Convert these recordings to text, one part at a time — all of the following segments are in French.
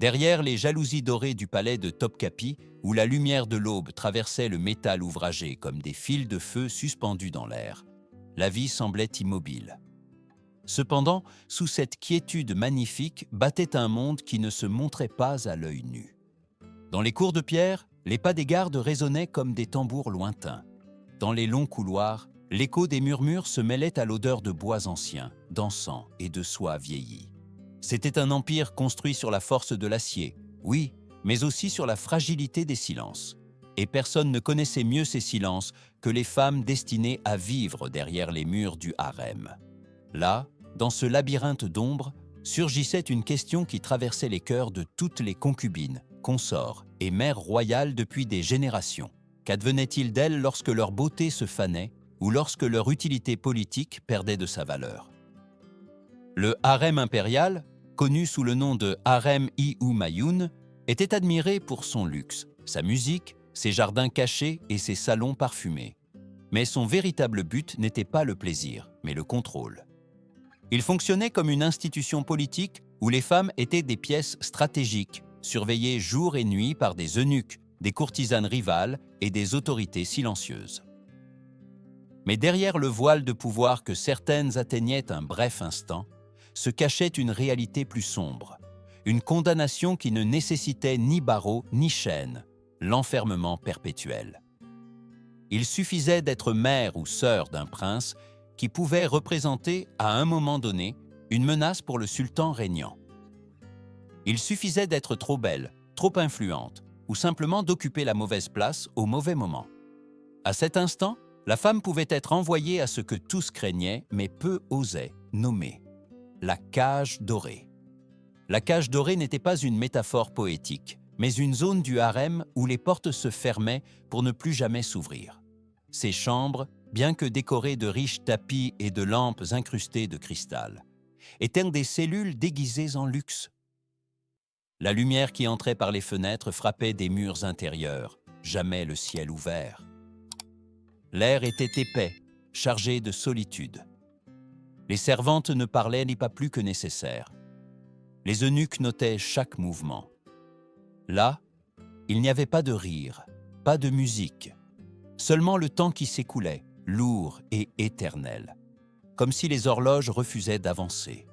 Derrière les jalousies dorées du palais de Topkapi, où la lumière de l'aube traversait le métal ouvragé comme des fils de feu suspendus dans l'air, la vie semblait immobile. Cependant, sous cette quiétude magnifique battait un monde qui ne se montrait pas à l'œil nu. Dans les cours de pierre, les pas des gardes résonnaient comme des tambours lointains. Dans les longs couloirs, l'écho des murmures se mêlait à l'odeur de bois anciens, d'encens et de soie vieillie. C'était un empire construit sur la force de l'acier, oui, mais aussi sur la fragilité des silences. Et personne ne connaissait mieux ces silences que les femmes destinées à vivre derrière les murs du harem. Là, dans ce labyrinthe d'ombre, surgissait une question qui traversait les cœurs de toutes les concubines, consorts et mères royales depuis des générations. Qu'advenait-il d'elles lorsque leur beauté se fanait ou lorsque leur utilité politique perdait de sa valeur? Le harem impérial, connu sous le nom de harem-i-Humayun, était admiré pour son luxe, sa musique, ses jardins cachés et ses salons parfumés. Mais son véritable but n'était pas le plaisir, mais le contrôle. Il fonctionnait comme une institution politique où les femmes étaient des pièces stratégiques, surveillées jour et nuit par des eunuques, des courtisanes rivales et des autorités silencieuses. Mais derrière le voile de pouvoir que certaines atteignaient un bref instant, se cachait une réalité plus sombre, une condamnation qui ne nécessitait ni barreaux ni chaînes, l'enfermement perpétuel. Il suffisait d'être mère ou sœur d'un prince qui pouvait représenter, à un moment donné, une menace pour le sultan régnant. Il suffisait d'être trop belle, trop influente, ou simplement d'occuper la mauvaise place au mauvais moment. À cet instant, la femme pouvait être envoyée à ce que tous craignaient, mais peu osaient, nommer la cage dorée. La cage dorée n'était pas une métaphore poétique, mais une zone du harem où les portes se fermaient pour ne plus jamais s'ouvrir. Ces chambres, bien que décorées de riches tapis et de lampes incrustées de cristal, étaient des cellules déguisées en luxe. La lumière qui entrait par les fenêtres frappait des murs intérieurs, jamais le ciel ouvert. L'air était épais, chargé de solitude. Les servantes ne parlaient ni pas plus que nécessaire. Les eunuques notaient chaque mouvement. Là, il n'y avait pas de rire, pas de musique, seulement le temps qui s'écoulait, lourd et éternel, comme si les horloges refusaient d'avancer.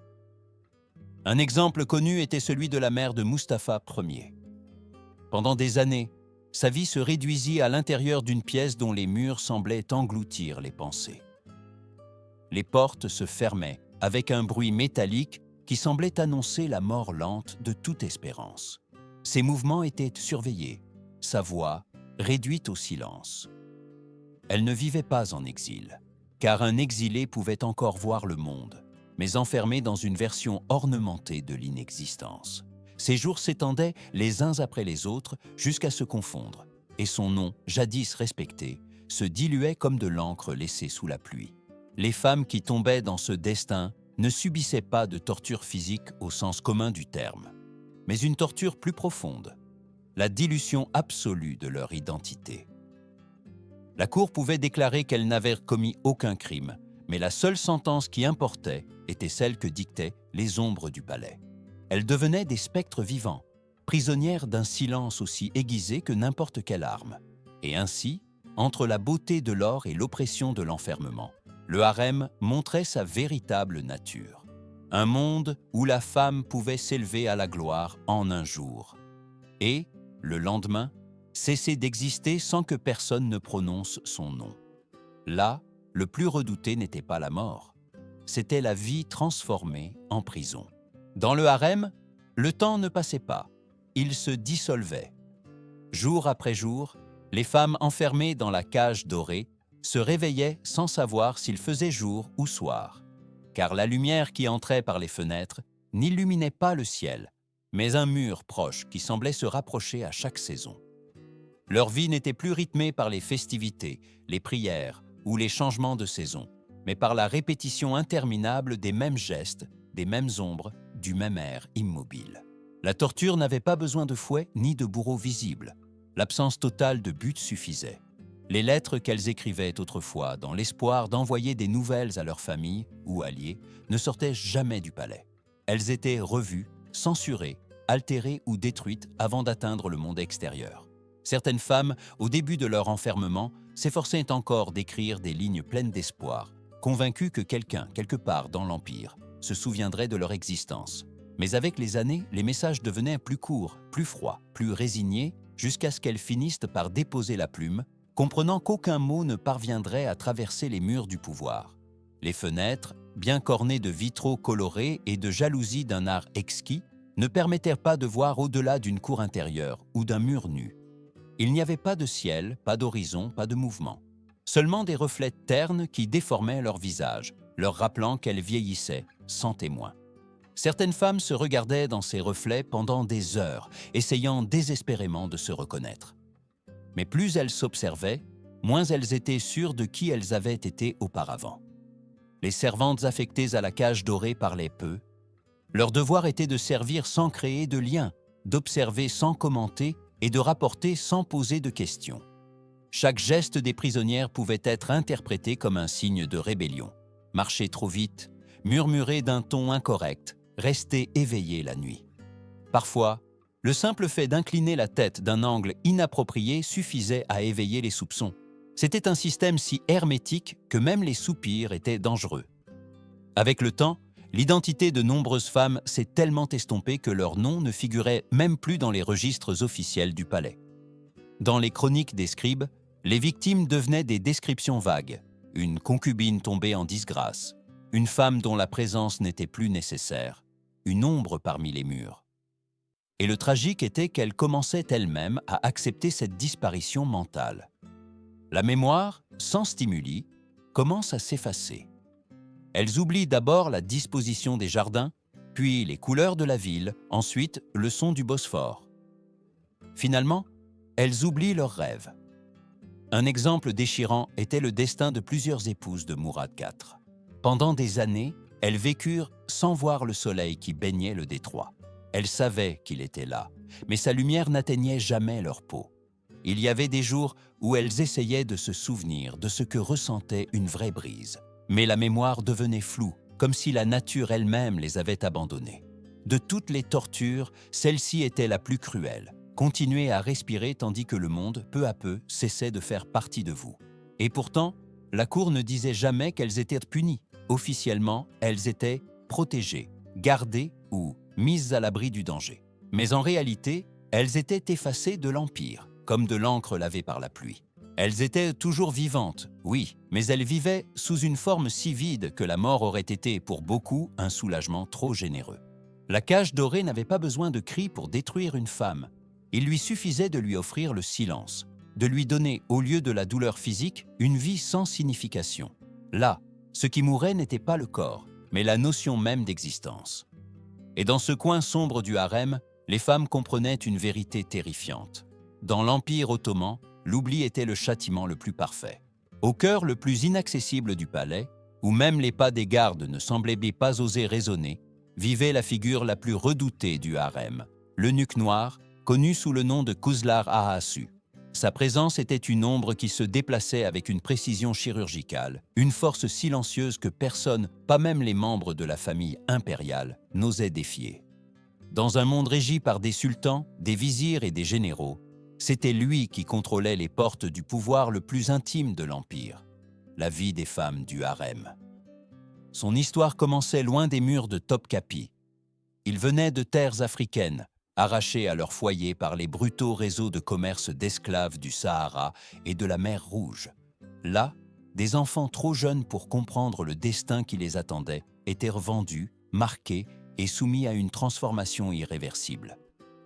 Un exemple connu était celui de la mère de Mustapha Ier. Pendant des années, sa vie se réduisit à l'intérieur d'une pièce dont les murs semblaient engloutir les pensées. Les portes se fermaient avec un bruit métallique qui semblait annoncer la mort lente de toute espérance. Ses mouvements étaient surveillés, sa voix réduite au silence. Elle ne vivait pas en exil, car un exilé pouvait encore voir le monde, mais enfermé dans une version ornementée de l'inexistence. Ses jours s'étendaient les uns après les autres jusqu'à se confondre, et son nom, jadis respecté, se diluait comme de l'encre laissée sous la pluie. Les femmes qui tombaient dans ce destin ne subissaient pas de torture physique au sens commun du terme, mais une torture plus profonde, la dilution absolue de leur identité. La cour pouvait déclarer qu'elles n'avaient commis aucun crime, mais la seule sentence qui importait était celle que dictaient les ombres du palais. Elles devenaient des spectres vivants, prisonnières d'un silence aussi aiguisé que n'importe quelle arme. Et ainsi, entre la beauté de l'or et l'oppression de l'enfermement, le harem montrait sa véritable nature. Un monde où la femme pouvait s'élever à la gloire en un jour. Et, le lendemain, cesser d'exister sans que personne ne prononce son nom. Là, le plus redouté n'était pas la mort, c'était la vie transformée en prison. Dans le harem, le temps ne passait pas, il se dissolvait. Jour après jour, les femmes enfermées dans la cage dorée se réveillaient sans savoir s'il faisait jour ou soir, car la lumière qui entrait par les fenêtres n'illuminait pas le ciel, mais un mur proche qui semblait se rapprocher à chaque saison. Leur vie n'était plus rythmée par les festivités, les prières ou les changements de saison, mais par la répétition interminable des mêmes gestes, des mêmes ombres, du même air immobile. La torture n'avait pas besoin de fouet ni de bourreau visible. L'absence totale de but suffisait. Les lettres qu'elles écrivaient autrefois, dans l'espoir d'envoyer des nouvelles à leur famille ou alliés, ne sortaient jamais du palais. Elles étaient revues, censurées, altérées ou détruites avant d'atteindre le monde extérieur. Certaines femmes, au début de leur enfermement, s'efforçaient encore d'écrire des lignes pleines d'espoir, convaincues que quelqu'un, quelque part dans l'Empire, se souviendrait de leur existence. Mais avec les années, les messages devenaient plus courts, plus froids, plus résignés, jusqu'à ce qu'elles finissent par déposer la plume, comprenant qu'aucun mot ne parviendrait à traverser les murs du pouvoir. Les fenêtres, bien cornées de vitraux colorés et de jalousies d'un art exquis, ne permettèrent pas de voir au-delà d'une cour intérieure ou d'un mur nu. Il n'y avait pas de ciel, pas d'horizon, pas de mouvement. Seulement des reflets ternes qui déformaient leur visage, leur rappelant qu'elles vieillissaient, sans témoin. Certaines femmes se regardaient dans ces reflets pendant des heures, essayant désespérément de se reconnaître. Mais plus elles s'observaient, moins elles étaient sûres de qui elles avaient été auparavant. Les servantes affectées à la cage dorée parlaient peu. Leur devoir était de servir sans créer de lien, d'observer sans commenter et de rapporter sans poser de questions. Chaque geste des prisonnières pouvait être interprété comme un signe de rébellion. Marcher trop vite, murmurer d'un ton incorrect, rester éveillé la nuit. Parfois, le simple fait d'incliner la tête d'un angle inapproprié suffisait à éveiller les soupçons. C'était un système si hermétique que même les soupirs étaient dangereux. Avec le temps, l'identité de nombreuses femmes s'est tellement estompée que leur nom ne figurait même plus dans les registres officiels du palais. Dans les chroniques des scribes, les victimes devenaient des descriptions vagues. Une concubine tombée en disgrâce, une femme dont la présence n'était plus nécessaire, une ombre parmi les murs. Et le tragique était qu'elles commençaient elles-mêmes à accepter cette disparition mentale. La mémoire, sans stimuli, commence à s'effacer. Elles oublient d'abord la disposition des jardins, puis les couleurs de la ville, ensuite le son du Bosphore. Finalement, elles oublient leurs rêves. Un exemple déchirant était le destin de plusieurs épouses de Mourad IV. Pendant des années, elles vécurent sans voir le soleil qui baignait le détroit. Elles savaient qu'il était là, mais sa lumière n'atteignait jamais leur peau. Il y avait des jours où elles essayaient de se souvenir de ce que ressentait une vraie brise. Mais la mémoire devenait floue, comme si la nature elle-même les avait abandonnées. De toutes les tortures, celle-ci était la plus cruelle. Continuez à respirer tandis que le monde, peu à peu, cessait de faire partie de vous. Et pourtant, la cour ne disait jamais qu'elles étaient punies. Officiellement, elles étaient protégées, gardées ou mises à l'abri du danger. Mais en réalité, elles étaient effacées de l'Empire, comme de l'encre lavée par la pluie. Elles étaient toujours vivantes, oui, mais elles vivaient sous une forme si vide que la mort aurait été pour beaucoup un soulagement trop généreux. La cage dorée n'avait pas besoin de cris pour détruire une femme. Il lui suffisait de lui offrir le silence, de lui donner, au lieu de la douleur physique, une vie sans signification. Là, ce qui mourait n'était pas le corps, mais la notion même d'existence. Et dans ce coin sombre du harem, les femmes comprenaient une vérité terrifiante. Dans l'Empire ottoman, l'oubli était le châtiment le plus parfait. Au cœur le plus inaccessible du palais, où même les pas des gardes ne semblaient pas oser résonner, vivait la figure la plus redoutée du harem, l'eunuque noir, connu sous le nom de Kuzlar Ahassu. Sa présence était une ombre qui se déplaçait avec une précision chirurgicale, une force silencieuse que personne, pas même les membres de la famille impériale, n'osait défier. Dans un monde régi par des sultans, des vizirs et des généraux, c'était lui qui contrôlait les portes du pouvoir le plus intime de l'Empire, la vie des femmes du harem. Son histoire commençait loin des murs de Topkapi. Il venait de terres africaines, arrachés à leur foyer par les brutaux réseaux de commerce d'esclaves du Sahara et de la mer Rouge. Là, des enfants trop jeunes pour comprendre le destin qui les attendait étaient revendus, marqués et soumis à une transformation irréversible,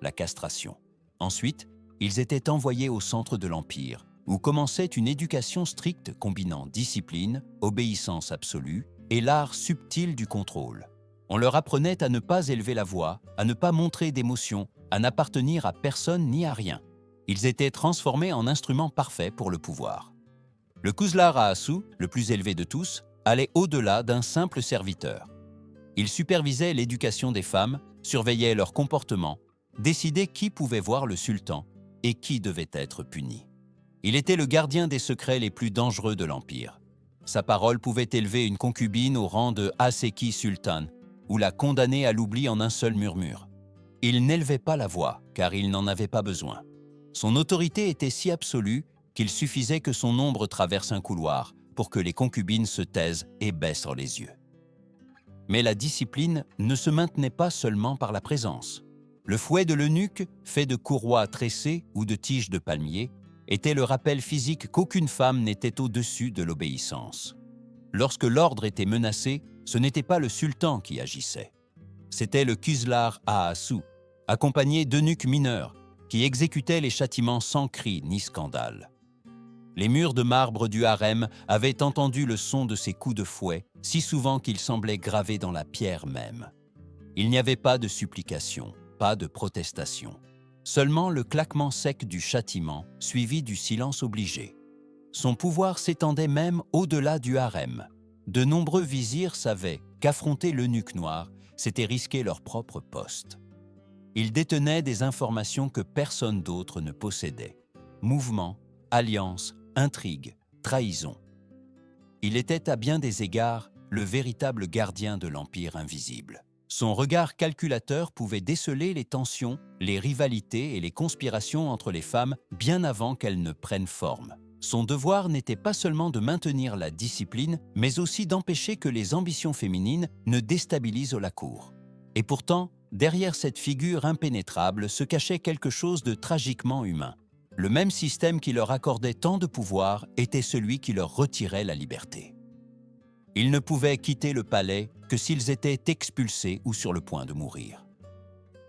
la castration. Ensuite, ils étaient envoyés au centre de l'Empire, où commençait une éducation stricte combinant discipline, obéissance absolue et l'art subtil du contrôle. On leur apprenait à ne pas élever la voix, à ne pas montrer d'émotion, à n'appartenir à personne ni à rien. Ils étaient transformés en instruments parfaits pour le pouvoir. Le Kuzlar Ahassu, le plus élevé de tous, allait au-delà d'un simple serviteur. Il supervisait l'éducation des femmes, surveillait leur comportement, décidait qui pouvait voir le sultan et qui devait être puni. Il était le gardien des secrets les plus dangereux de l'Empire. Sa parole pouvait élever une concubine au rang de Haseki Sultan, ou la condamner à l'oubli en un seul murmure. Il n'élevait pas la voix, car il n'en avait pas besoin. Son autorité était si absolue qu'il suffisait que son ombre traverse un couloir pour que les concubines se taisent et baissent les yeux. Mais la discipline ne se maintenait pas seulement par la présence. Le fouet de l'eunuque, fait de courroies tressées ou de tiges de palmier, était le rappel physique qu'aucune femme n'était au-dessus de l'obéissance. Lorsque l'ordre était menacé, ce n'était pas le sultan qui agissait. C'était le Khuzlar Ahassu, accompagné d'eunuques mineurs, qui exécutaient les châtiments sans cri ni scandale. Les murs de marbre du harem avaient entendu le son de ces coups de fouet, si souvent qu'ils semblaient gravés dans la pierre même. Il n'y avait pas de supplication, pas de protestation. Seulement le claquement sec du châtiment, suivi du silence obligé. Son pouvoir s'étendait même au-delà du harem. De nombreux vizirs savaient qu'affronter l'eunuque noir, c'était risquer leur propre poste. Ils détenaient des informations que personne d'autre ne possédait. Mouvements, alliances, intrigues, trahisons. Il était à bien des égards le véritable gardien de l'Empire invisible. Son regard calculateur pouvait déceler les tensions, les rivalités et les conspirations entre les femmes bien avant qu'elles ne prennent forme. Son devoir n'était pas seulement de maintenir la discipline, mais aussi d'empêcher que les ambitions féminines ne déstabilisent la cour. Et pourtant, derrière cette figure impénétrable se cachait quelque chose de tragiquement humain. Le même système qui leur accordait tant de pouvoir était celui qui leur retirait la liberté. Ils ne pouvaient quitter le palais que s'ils étaient expulsés ou sur le point de mourir.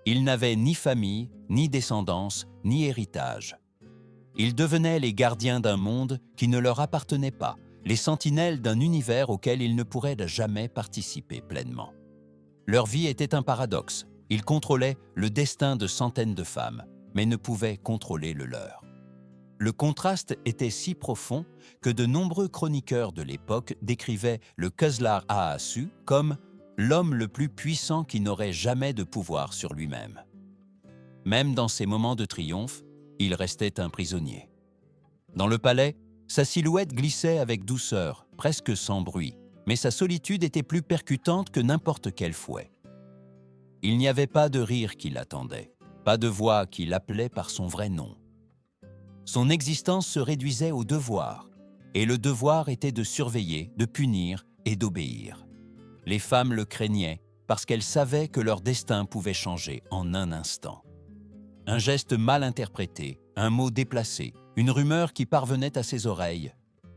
Ils n'avaient ni famille, ni descendance, ni héritage. Ils devenaient les gardiens d'un monde qui ne leur appartenait pas, les sentinelles d'un univers auquel ils ne pourraient jamais participer pleinement. Leur vie était un paradoxe. Ils contrôlaient le destin de centaines de femmes, mais ne pouvaient contrôler le leur. Le contraste était si profond que de nombreux chroniqueurs de l'époque décrivaient le Khuzlar Ahassu comme l'homme le plus puissant qui n'aurait jamais de pouvoir sur lui-même. Même dans ses moments de triomphe, il restait un prisonnier. Dans le palais, sa silhouette glissait avec douceur, presque sans bruit, mais sa solitude était plus percutante que n'importe quel fouet. Il n'y avait pas de rire qui l'attendait, pas de voix qui l'appelait par son vrai nom. Son existence se réduisait au devoir, et le devoir était de surveiller, de punir et d'obéir. Les femmes le craignaient parce qu'elles savaient que leur destin pouvait changer en un instant. Un geste mal interprété, un mot déplacé, une rumeur qui parvenait à ses oreilles,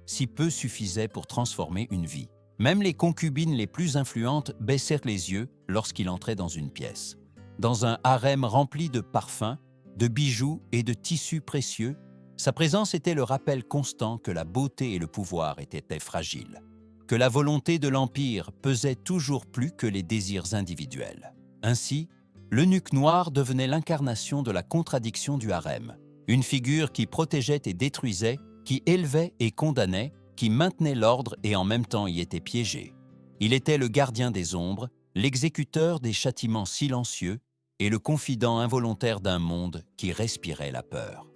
si peu suffisait pour transformer une vie. Même les concubines les plus influentes baissèrent les yeux lorsqu'il entrait dans une pièce. Dans un harem rempli de parfums, de bijoux et de tissus précieux, sa présence était le rappel constant que la beauté et le pouvoir étaient fragiles, que la volonté de l'Empire pesait toujours plus que les désirs individuels. Ainsi, l'eunuque noir devenait l'incarnation de la contradiction du harem, une figure qui protégeait et détruisait, qui élevait et condamnait, qui maintenait l'ordre et en même temps y était piégé. Il était le gardien des ombres, l'exécuteur des châtiments silencieux et le confident involontaire d'un monde qui respirait la peur.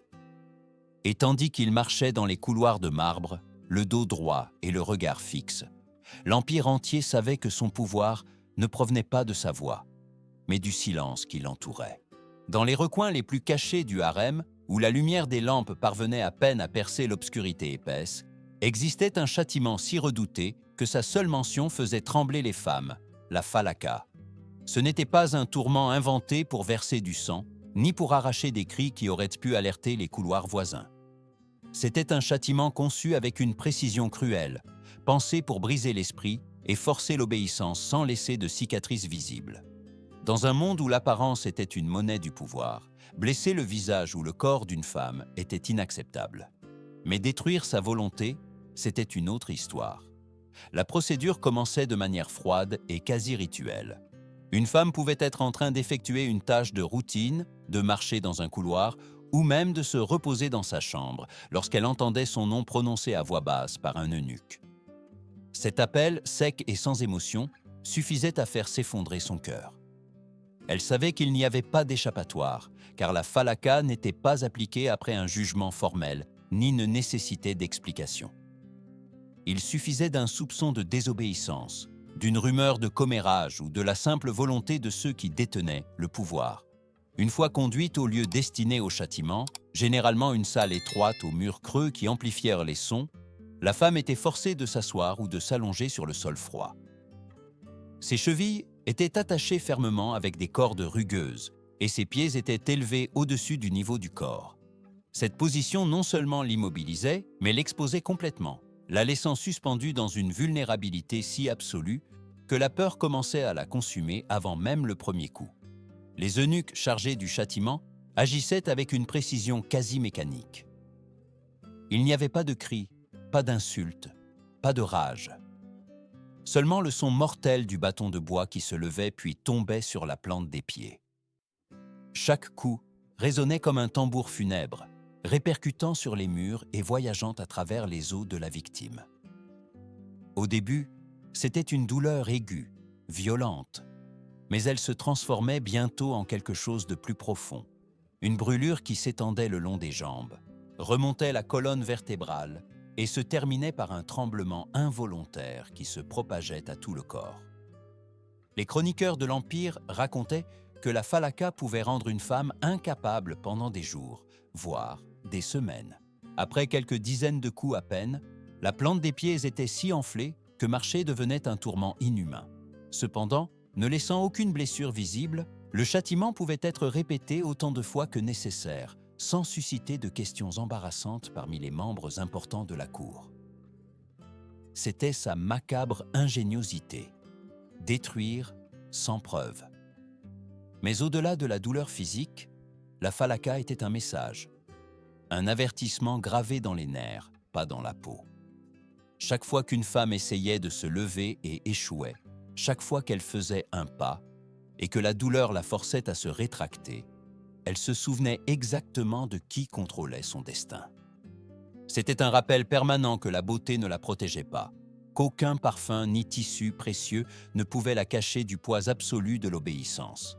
Et tandis qu'il marchait dans les couloirs de marbre, le dos droit et le regard fixe, l'Empire entier savait que son pouvoir ne provenait pas de sa voix, mais du silence qui l'entourait. Dans les recoins les plus cachés du harem, où la lumière des lampes parvenait à peine à percer l'obscurité épaisse, existait un châtiment si redouté que sa seule mention faisait trembler les femmes, la falaka. Ce n'était pas un tourment inventé pour verser du sang, ni pour arracher des cris qui auraient pu alerter les couloirs voisins. C'était un châtiment conçu avec une précision cruelle, pensé pour briser l'esprit et forcer l'obéissance sans laisser de cicatrices visibles. Dans un monde où l'apparence était une monnaie du pouvoir, blesser le visage ou le corps d'une femme était inacceptable. Mais détruire sa volonté, c'était une autre histoire. La procédure commençait de manière froide et quasi rituelle. Une femme pouvait être en train d'effectuer une tâche de routine, de marcher dans un couloir, ou même de se reposer dans sa chambre lorsqu'elle entendait son nom prononcé à voix basse par un eunuque. Cet appel, sec et sans émotion, suffisait à faire s'effondrer son cœur. Elle savait qu'il n'y avait pas d'échappatoire, car la falaka n'était pas appliquée après un jugement formel, ni ne nécessitait d'explication. Il suffisait d'un soupçon de désobéissance, d'une rumeur de commérage ou de la simple volonté de ceux qui détenaient le pouvoir Une fois conduite au lieu destiné au châtiment, généralement une salle étroite aux murs creux qui amplifièrent les sons, la femme était forcée de s'asseoir ou de s'allonger sur le sol froid. Ses chevilles étaient attachées fermement avec des cordes rugueuses et ses pieds étaient élevés au-dessus du niveau du corps. Cette position non seulement l'immobilisait, mais l'exposait complètement, la laissant suspendue dans une vulnérabilité si absolue que la peur commençait à la consumer avant même le premier coup. Les eunuques chargés du châtiment agissaient avec une précision quasi mécanique. Il n'y avait pas de cris, pas d'insultes, pas de rage. Seulement le son mortel du bâton de bois qui se levait puis tombait sur la plante des pieds. Chaque coup résonnait comme un tambour funèbre, répercutant sur les murs et voyageant à travers les os de la victime. Au début, c'était une douleur aiguë, violente, mais elle se transformait bientôt en quelque chose de plus profond, une brûlure qui s'étendait le long des jambes, remontait la colonne vertébrale et se terminait par un tremblement involontaire qui se propageait à tout le corps. Les chroniqueurs de l'Empire racontaient que la falaka pouvait rendre une femme incapable pendant des jours, voire des semaines. Après quelques dizaines de coups à peine, la plante des pieds était si enflée que marcher devenait un tourment inhumain. Cependant, ne laissant aucune blessure visible, le châtiment pouvait être répété autant de fois que nécessaire, sans susciter de questions embarrassantes parmi les membres importants de la cour. C'était sa macabre ingéniosité, détruire sans preuve. Mais au-delà de la douleur physique, la falaka était un message, un avertissement gravé dans les nerfs, pas dans la peau. Chaque fois qu'une femme essayait de se lever et échouait, chaque fois qu'elle faisait un pas et que la douleur la forçait à se rétracter, elle se souvenait exactement de qui contrôlait son destin. C'était un rappel permanent que la beauté ne la protégeait pas, qu'aucun parfum ni tissu précieux ne pouvait la cacher du poids absolu de l'obéissance.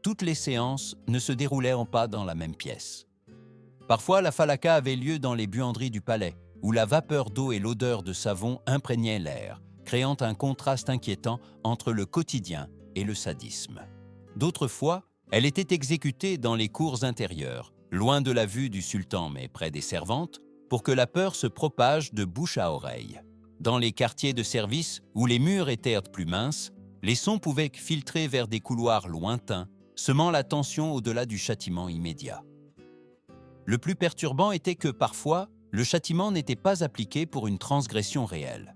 Toutes les séances ne se déroulaient pas dans la même pièce. Parfois, la falaka avait lieu dans les buanderies du palais, où la vapeur d'eau et l'odeur de savon imprégnaient l'air, créant un contraste inquiétant entre le quotidien et le sadisme. D'autres fois, elle était exécutée dans les cours intérieures, loin de la vue du sultan mais près des servantes, pour que la peur se propage de bouche à oreille. Dans les quartiers de service, où les murs étaient plus minces, les sons pouvaient filtrer vers des couloirs lointains, semant la tension au-delà du châtiment immédiat. Le plus perturbant était que parfois, le châtiment n'était pas appliqué pour une transgression réelle.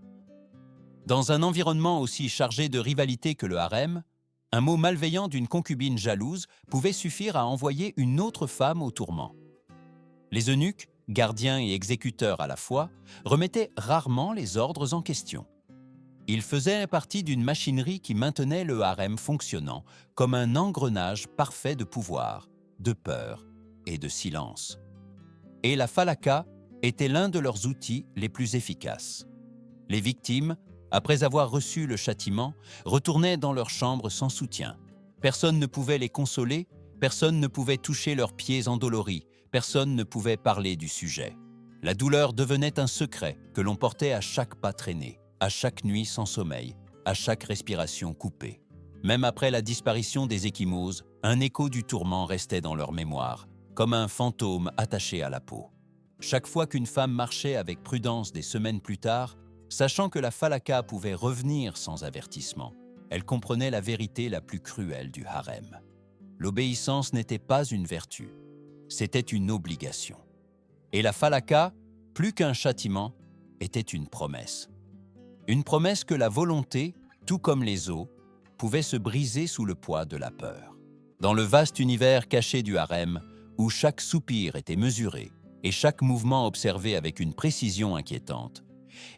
Dans un environnement aussi chargé de rivalité que le harem, un mot malveillant d'une concubine jalouse pouvait suffire à envoyer une autre femme au tourment. Les eunuques, gardiens et exécuteurs à la fois, remettaient rarement les ordres en question. Ils faisaient partie d'une machinerie qui maintenait le harem fonctionnant comme un engrenage parfait de pouvoir, de peur et de silence. Et la falaka était l'un de leurs outils les plus efficaces. Les victimes, après avoir reçu le châtiment, retournaient dans leur chambre sans soutien. Personne ne pouvait les consoler, personne ne pouvait toucher leurs pieds endoloris, personne ne pouvait parler du sujet. La douleur devenait un secret que l'on portait à chaque pas traîné, à chaque nuit sans sommeil, à chaque respiration coupée. Même après la disparition des ecchymoses, un écho du tourment restait dans leur mémoire, comme un fantôme attaché à la peau. Chaque fois qu'une femme marchait avec prudence des semaines plus tard, sachant que la falaka pouvait revenir sans avertissement, elle comprenait la vérité la plus cruelle du harem. L'obéissance n'était pas une vertu, c'était une obligation. Et la falaka, plus qu'un châtiment, était une promesse. Une promesse que la volonté, tout comme les os, pouvait se briser sous le poids de la peur. Dans le vaste univers caché du harem, où chaque soupir était mesuré et chaque mouvement observé avec une précision inquiétante,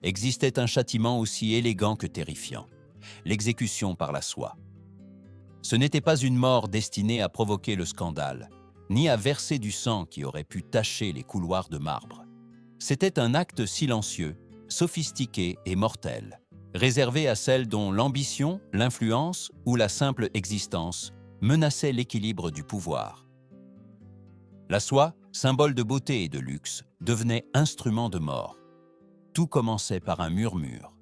existait un châtiment aussi élégant que terrifiant, l'exécution par la soie. Ce n'était pas une mort destinée à provoquer le scandale, ni à verser du sang qui aurait pu tacher les couloirs de marbre. C'était un acte silencieux, sophistiqué et mortel, réservé à celles dont l'ambition, l'influence ou la simple existence menaçaient l'équilibre du pouvoir. La soie, symbole de beauté et de luxe, devenait instrument de mort. Tout commençait par un murmure.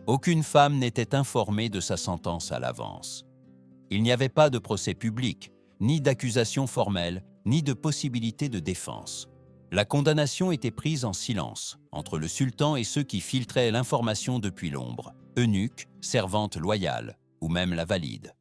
Aucune femme n'était informée de sa sentence à l'avance. Il n'y avait pas de procès public, ni d'accusation formelle, ni de possibilité de défense. La condamnation était prise en silence, entre le sultan et ceux qui filtraient l'information depuis l'ombre, eunuques, servantes loyales, ou même la valide.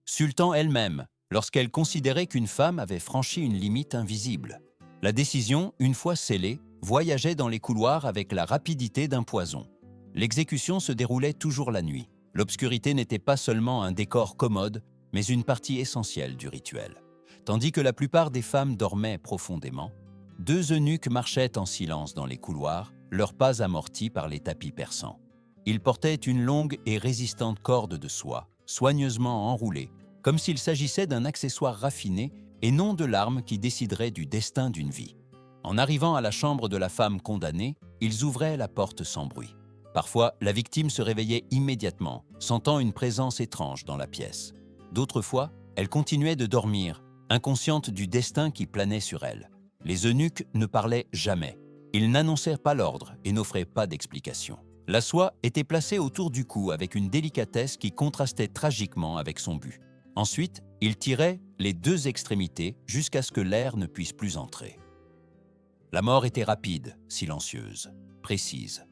Sultan elle-même, lorsqu'elle considérait qu'une femme avait franchi une limite invisible. La décision, une fois scellée, voyageait dans les couloirs avec la rapidité d'un poison. L'exécution se déroulait toujours la nuit. L'obscurité n'était pas seulement un décor commode, mais une partie essentielle du rituel. Tandis que la plupart des femmes dormaient profondément, deux eunuques marchaient en silence dans les couloirs, leurs pas amortis par les tapis persans. Ils portaient une longue et résistante corde de soie, soigneusement enroulée, comme s'il s'agissait d'un accessoire raffiné et non de l'arme qui déciderait du destin d'une vie. En arrivant à la chambre de la femme condamnée, ils ouvraient la porte sans bruit. Parfois, la victime se réveillait immédiatement, sentant une présence étrange dans la pièce. D'autres fois, elle continuait de dormir, inconsciente du destin qui planait sur elle. Les eunuques ne parlaient jamais. Ils n'annoncèrent pas l'ordre et n'offraient pas d'explication. La soie était placée autour du cou avec une délicatesse qui contrastait tragiquement avec son but. Ensuite, ils tiraient les deux extrémités jusqu'à ce que l'air ne puisse plus entrer. La mort était rapide, silencieuse, précise.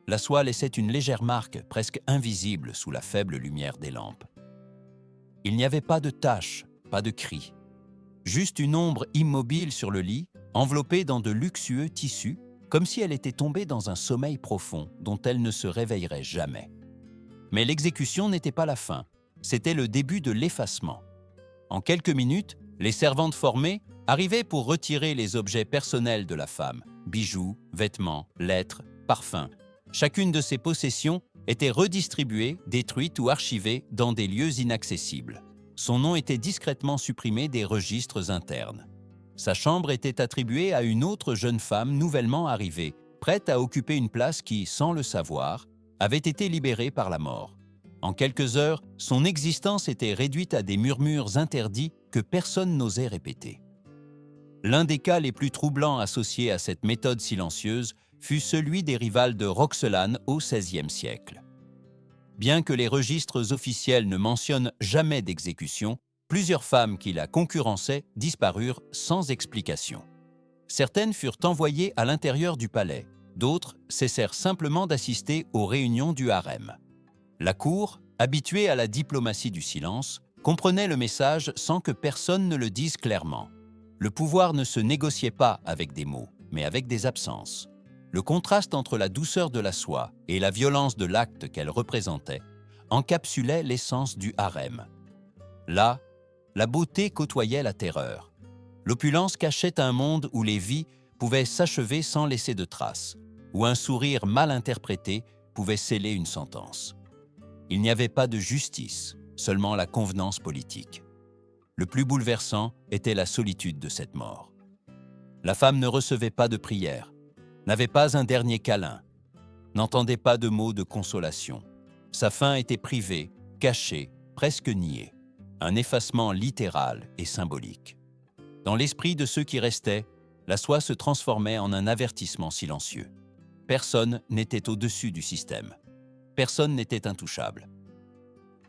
La soie laissait une légère marque, presque invisible sous la faible lumière des lampes. Il n'y avait pas de taches, pas de cris. Juste une ombre immobile sur le lit, enveloppée dans de luxueux tissus, comme si elle était tombée dans un sommeil profond dont elle ne se réveillerait jamais. Mais l'exécution n'était pas la fin, c'était le début de l'effacement. En quelques minutes, les servantes formées arrivaient pour retirer les objets personnels de la femme, bijoux, vêtements, lettres, parfums. Chacune de ces possessions était redistribuée, détruite ou archivée dans des lieux inaccessibles. Son nom était discrètement supprimé des registres internes. Sa chambre était attribuée à une autre jeune femme nouvellement arrivée, prête à occuper une place qui, sans le savoir, avait été libérée par la mort. En quelques heures, son existence était réduite à des murmures interdits que personne n'osait répéter. L'un des cas les plus troublants associés à cette méthode silencieuse fut celui des rivales de Roxelane au XVIe siècle. Bien que les registres officiels ne mentionnent jamais d'exécution, plusieurs femmes qui la concurrençaient disparurent sans explication. Certaines furent envoyées à l'intérieur du palais, d'autres cessèrent simplement d'assister aux réunions du harem. La cour, habituée à la diplomatie du silence, comprenait le message sans que personne ne le dise clairement. Le pouvoir ne se négociait pas avec des mots, mais avec des absences. Le contraste entre la douceur de la soie et la violence de l'acte qu'elle représentait encapsulait l'essence du harem. Là, la beauté côtoyait la terreur. L'opulence cachait un monde où les vies pouvaient s'achever sans laisser de traces, où un sourire mal interprété pouvait sceller une sentence. Il n'y avait pas de justice, seulement la convenance politique. Le plus bouleversant était la solitude de cette mort. La femme ne recevait pas de prière, n'avait pas un dernier câlin, n'entendait pas de mots de consolation. Sa fin était privée, cachée, presque niée. Un effacement littéral et symbolique. Dans l'esprit de ceux qui restaient, la soie se transformait en un avertissement silencieux. Personne n'était au-dessus du système. Personne n'était intouchable.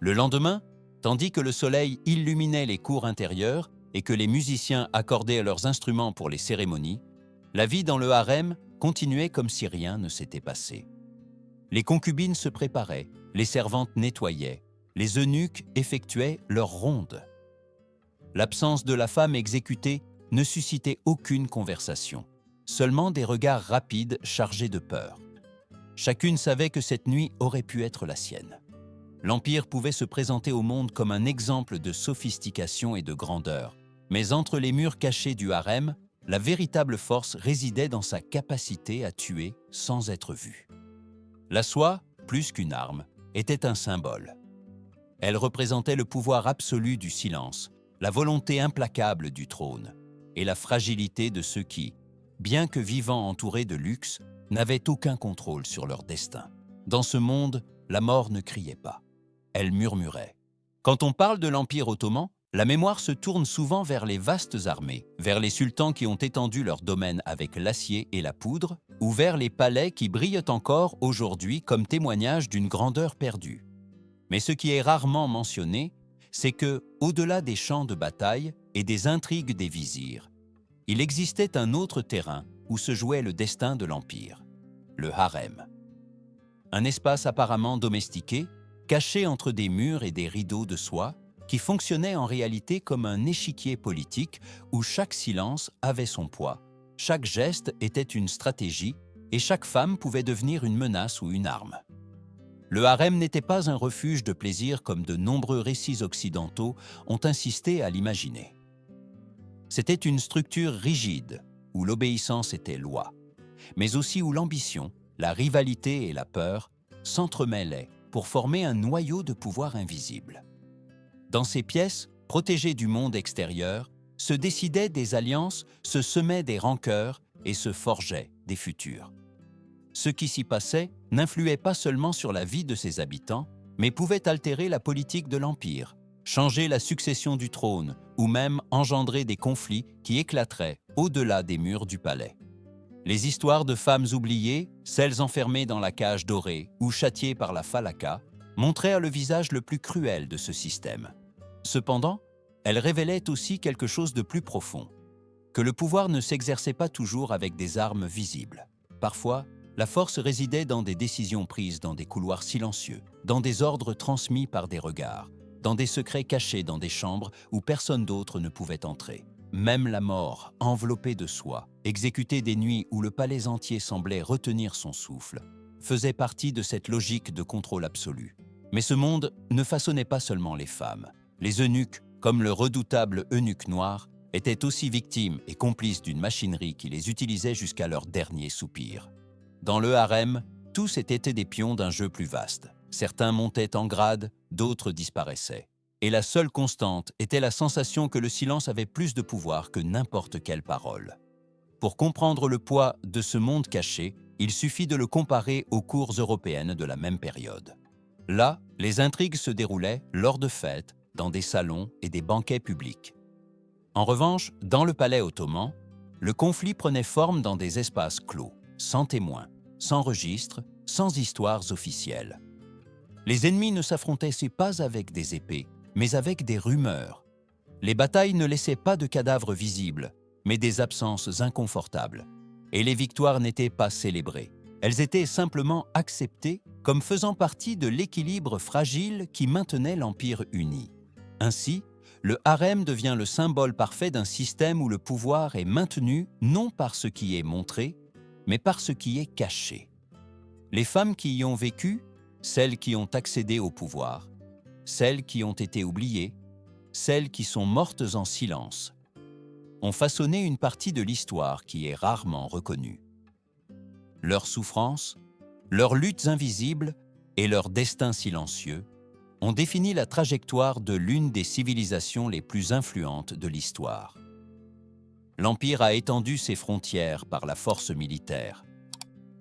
Le lendemain, tandis que le soleil illuminait les cours intérieures et que les musiciens accordaient leurs instruments pour les cérémonies, la vie dans le harem continuait comme si rien ne s'était passé. Les concubines se préparaient, les servantes nettoyaient, les eunuques effectuaient leur ronde. L'absence de la femme exécutée ne suscitait aucune conversation, seulement des regards rapides chargés de peur. Chacune savait que cette nuit aurait pu être la sienne. L'Empire pouvait se présenter au monde comme un exemple de sophistication et de grandeur, mais entre les murs cachés du harem, la véritable force résidait dans sa capacité à tuer sans être vue. La soie, plus qu'une arme, était un symbole. Elle représentait le pouvoir absolu du silence, la volonté implacable du trône et la fragilité de ceux qui, bien que vivant entourés de luxe, n'avaient aucun contrôle sur leur destin. Dans ce monde, la mort ne criait pas, elle murmurait. Quand on parle de l'Empire ottoman, la mémoire se tourne souvent vers les vastes armées, vers les sultans qui ont étendu leur domaine avec l'acier et la poudre, ou vers les palais qui brillent encore aujourd'hui comme témoignage d'une grandeur perdue. Mais ce qui est rarement mentionné, c'est que, au-delà des champs de bataille, et des intrigues des vizirs. Il existait un autre terrain où se jouait le destin de l'Empire, le harem. Un espace apparemment domestiqué, caché entre des murs et des rideaux de soie, qui fonctionnait en réalité comme un échiquier politique où chaque silence avait son poids, chaque geste était une stratégie et chaque femme pouvait devenir une menace ou une arme. Le harem n'était pas un refuge de plaisir comme de nombreux récits occidentaux ont insisté à l'imaginer. C'était une structure rigide, où l'obéissance était loi, mais aussi où l'ambition, la rivalité et la peur s'entremêlaient pour former un noyau de pouvoir invisible. Dans ces pièces, protégées du monde extérieur, se décidaient des alliances, se semaient des rancœurs et se forgeaient des futurs. Ce qui s'y passait n'influait pas seulement sur la vie de ses habitants, mais pouvait altérer la politique de l'Empire, changer la succession du trône ou même engendrer des conflits qui éclateraient au-delà des murs du palais. Les histoires de femmes oubliées, celles enfermées dans la cage dorée ou châtiées par la falaka, montrèrent le visage le plus cruel de ce système. Cependant, elles révélaient aussi quelque chose de plus profond, que le pouvoir ne s'exerçait pas toujours avec des armes visibles. Parfois, la force résidait dans des décisions prises dans des couloirs silencieux, dans des ordres transmis par des regards, dans des secrets cachés dans des chambres où personne d'autre ne pouvait entrer. Même la mort, enveloppée de soie, exécutée des nuits où le palais entier semblait retenir son souffle, faisait partie de cette logique de contrôle absolu. Mais ce monde ne façonnait pas seulement les femmes. Les eunuques, comme le redoutable eunuque noir, étaient aussi victimes et complices d'une machinerie qui les utilisait jusqu'à leur dernier soupir. Dans le harem, tous étaient des pions d'un jeu plus vaste. Certains montaient en grade, d'autres disparaissaient. Et la seule constante était la sensation que le silence avait plus de pouvoir que n'importe quelle parole. Pour comprendre le poids de ce monde caché, il suffit de le comparer aux cours européennes de la même période. Là, les intrigues se déroulaient lors de fêtes, dans des salons et des banquets publics. En revanche, dans le palais ottoman, le conflit prenait forme dans des espaces clos, sans témoins, sans registres, sans histoires officielles. Les ennemis ne s'affrontaient pas avec des épées, mais avec des rumeurs. Les batailles ne laissaient pas de cadavres visibles, mais des absences inconfortables. Et les victoires n'étaient pas célébrées. Elles étaient simplement acceptées comme faisant partie de l'équilibre fragile qui maintenait l'Empire uni. Ainsi, le harem devient le symbole parfait d'un système où le pouvoir est maintenu non par ce qui est montré, mais par ce qui est caché. Les femmes qui y ont vécu, celles qui ont accédé au pouvoir, celles qui ont été oubliées, celles qui sont mortes en silence, ont façonné une partie de l'histoire qui est rarement reconnue. Leurs souffrances, leurs luttes invisibles et leurs destins silencieux ont défini la trajectoire de l'une des civilisations les plus influentes de l'histoire. L'Empire a étendu ses frontières par la force militaire,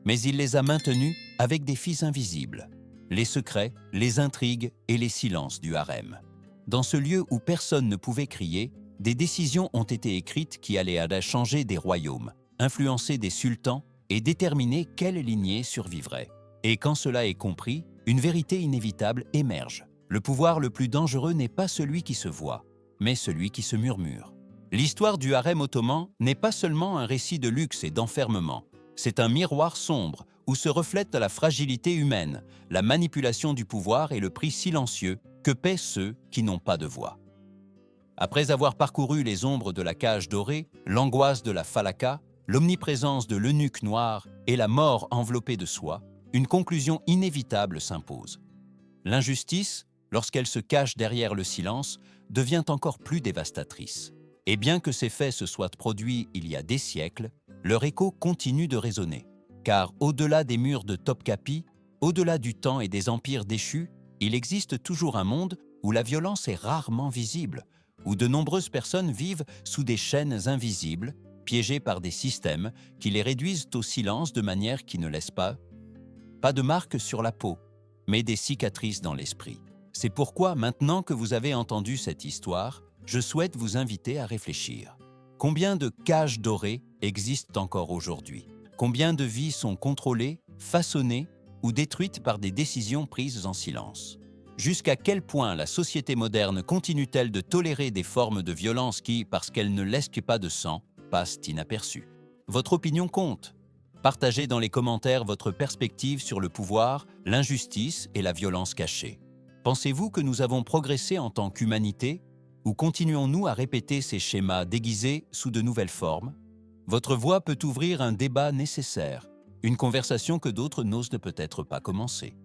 mais il les a maintenues avec des fils invisibles, les secrets, les intrigues et les silences du harem. Dans ce lieu où personne ne pouvait crier, des décisions ont été écrites qui allaient changer des royaumes, influencer des sultans et déterminer quelle lignée survivrait. Et quand cela est compris, une vérité inévitable émerge. Le pouvoir le plus dangereux n'est pas celui qui se voit, mais celui qui se murmure. L'histoire du harem ottoman n'est pas seulement un récit de luxe et d'enfermement. C'est un miroir sombre où se reflète la fragilité humaine, la manipulation du pouvoir et le prix silencieux que paient ceux qui n'ont pas de voix. Après avoir parcouru les ombres de la cage dorée, l'angoisse de la falaka, l'omniprésence de l'eunuque noir et la mort enveloppée de soie, une conclusion inévitable s'impose. L'injustice, lorsqu'elle se cache derrière le silence, devient encore plus dévastatrice. Et bien que ces faits se soient produits il y a des siècles, leur écho continue de résonner. Car au-delà des murs de Topkapi, au-delà du temps et des empires déchus, il existe toujours un monde où la violence est rarement visible, où de nombreuses personnes vivent sous des chaînes invisibles, piégées par des systèmes qui les réduisent au silence de manière qui ne laisse pas de marques sur la peau, mais des cicatrices dans l'esprit. C'est pourquoi, maintenant que vous avez entendu cette histoire, je souhaite vous inviter à réfléchir. Combien de cages dorées existent encore aujourd'hui? Combien de vies sont contrôlées, façonnées ou détruites par des décisions prises en silence? Jusqu'à quel point la société moderne continue-t-elle de tolérer des formes de violence qui, parce qu'elles ne laissent pas de sang, passent inaperçues? Votre opinion compte. Partagez dans les commentaires votre perspective sur le pouvoir, l'injustice et la violence cachée. Pensez-vous que nous avons progressé en tant qu'humanité? Ou continuons-nous à répéter ces schémas déguisés sous de nouvelles formes? Votre voix peut ouvrir un débat nécessaire, une conversation que d'autres n'osent peut-être pas commencer.